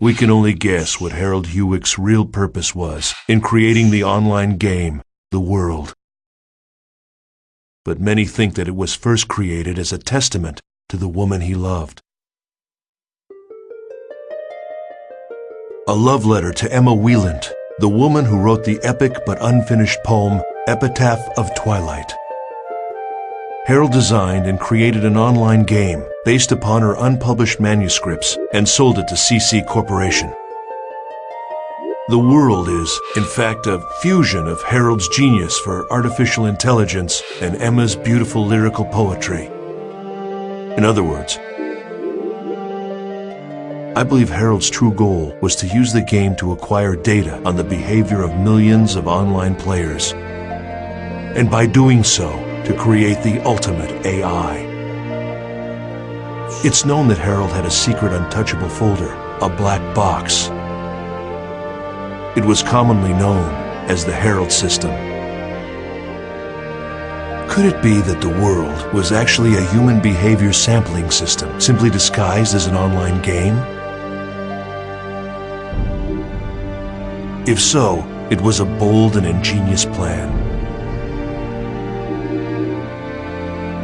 We can only guess what Harold Hewick's real purpose was in creating the online game, The World. But many think that it was first created as a testament to the woman he loved. A love letter to Emma Wieland, the woman who wrote the epic but unfinished poem Epitaph of Twilight. Harold designed and created an online game based upon her unpublished manuscripts and sold it to CC Corporation. The World is, in fact, a fusion of Harold's genius for artificial intelligence and Emma's beautiful lyrical poetry. In other words, I believe Harold's true goal was to use the game to acquire data on the behavior of millions of online players, and by doing so, to create the ultimate AI. It's known that Harold had a secret untouchable folder, a black box. It was commonly known as the Harold System. Could it be that the World was actually a human behavior sampling system, simply disguised as an online game? If so, it was a bold and ingenious plan.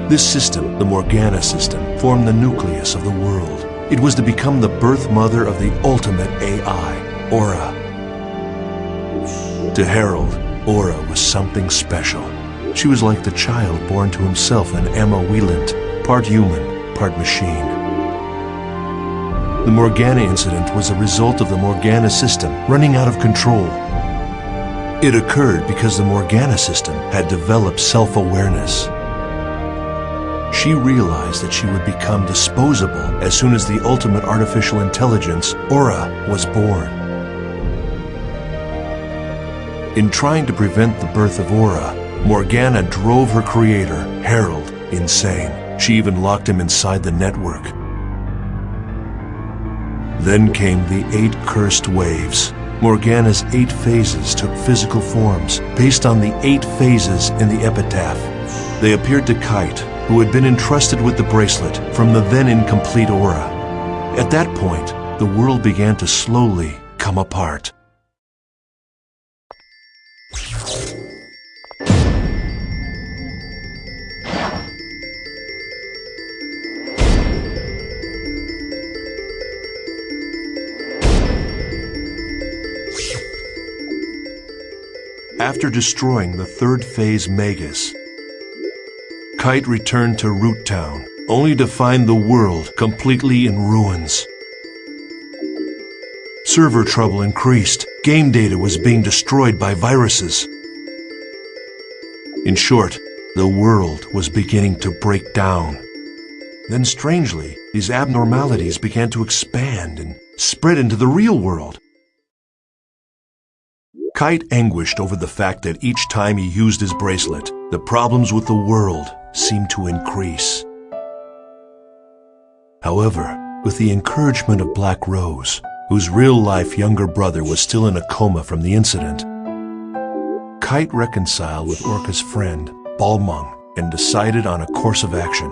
This system, the Morganna system, formed the nucleus of the World. It was to become the birth mother of the ultimate AI, Aura. To Harold, Aura was something special. She was like the child born to himself in Emma Wieland, part human, part machine. The Morganna incident was a result of the Morganna system running out of control. It occurred because the Morganna system had developed self-awareness. She realized that she would become disposable as soon as the ultimate artificial intelligence, Aura, was born. In trying to prevent the birth of Aura, Morganna drove her creator, Harold, insane. She even locked him inside the network. Then came the 8 cursed waves. Morganna's 8 phases took physical forms based on the 8 phases in the epitaph. They appeared to Kite, who had been entrusted with the bracelet from the then incomplete Aura. At that point, the world began to slowly come apart. After destroying the 3rd phase Magus, Kite returned to Root Town, only to find the world completely in ruins. Server trouble increased. Game data was being destroyed by viruses. In short, the world was beginning to break down. Then strangely, these abnormalities began to expand and spread into the real world. Kite anguished over the fact that each time he used his bracelet, the problems with the world seemed to increase. However, with the encouragement of Black Rose, whose real-life younger brother was still in a coma from the incident, Kite reconciled with Orca's friend, Balmung, and decided on a course of action.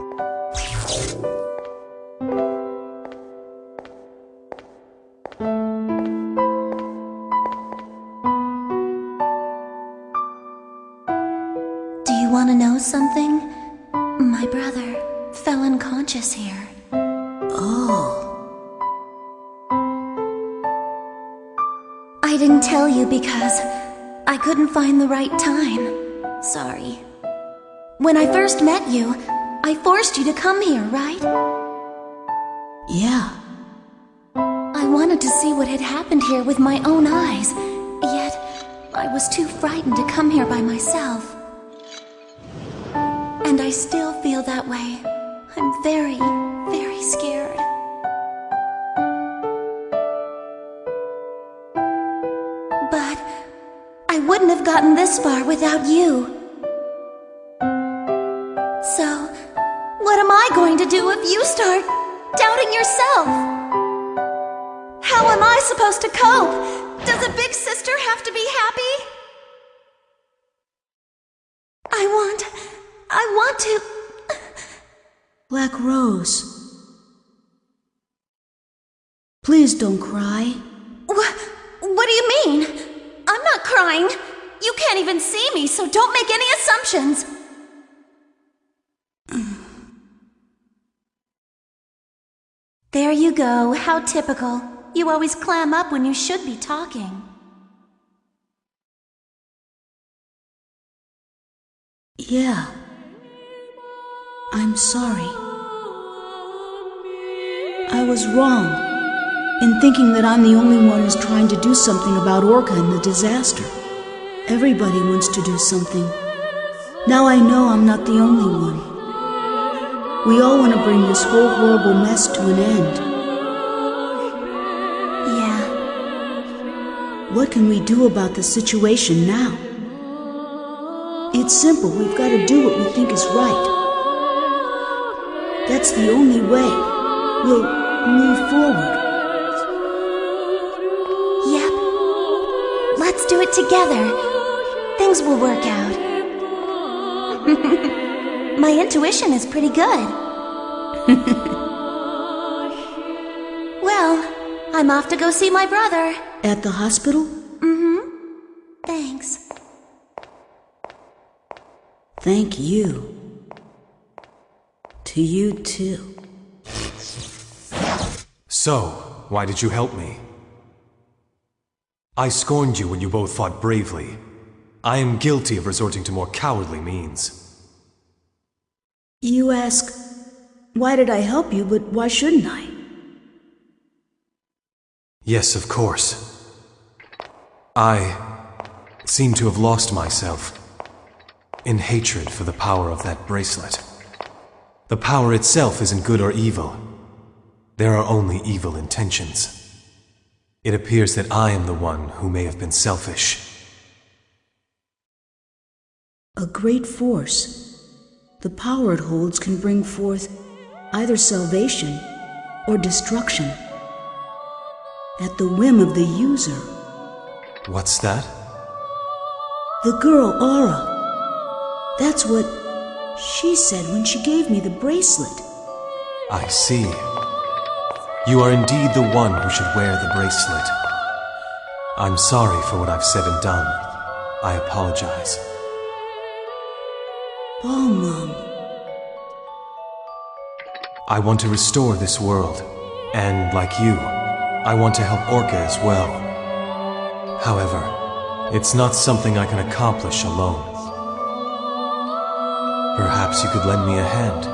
Do you want to know something? My brother fell unconscious here. Oh. I didn't tell you because I couldn't find the right time. Sorry. When I first met you, I forced you to come here, right? Yeah. I wanted to see what had happened here with my own eyes, yet I was too frightened to come here by myself. And I still feel that way. I'm very, very scared. But I wouldn't have gotten this far without you. So, what am I going to do if you start doubting yourself? How am I supposed to cope? Does a big sister have to be happy? I want to... Black Rose. Please. Please don't cry. What do you mean? I'm not crying. You can't even see me, so don't make any assumptions. There you go. How typical. You always clam up when you should be talking. Yeah. I'm sorry. I was wrong in thinking that I'm the only one who's trying to do something about Orca and the disaster. Everybody wants to do something. Now I know I'm not the only one. We all want to bring this whole horrible mess to an end. Yeah. What can we do about the situation now? It's simple. We've got to do what we think is right. That's the only way we'll move forward. Yep. Let's do it together. Things will work out. My intuition is pretty good. Well, I'm off to go see my brother. At the hospital? Mm-hmm. Thanks. Thank you. To you, too. So, why did you help me? I scorned you when you both fought bravely. I am guilty of resorting to more cowardly means. You ask, why did I help you, but why shouldn't I? Yes, of course. I seem to have lost myself in hatred for the power of that bracelet. The power itself isn't good or evil. There are only evil intentions. It appears that I am the one who may have been selfish. A great force. The power it holds can bring forth either salvation or destruction at the whim of the user. What's that? The girl, Aura. That's what she said when she gave me the bracelet. I see. You are indeed the one who should wear the bracelet. I'm sorry for what I've said and done. I apologize. Oh, Mom. I want to restore this world, and like you, I want to help Orca as well. However, it's not something I can accomplish alone. Perhaps you could lend me a hand.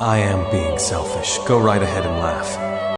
I am being selfish. Go right ahead and laugh.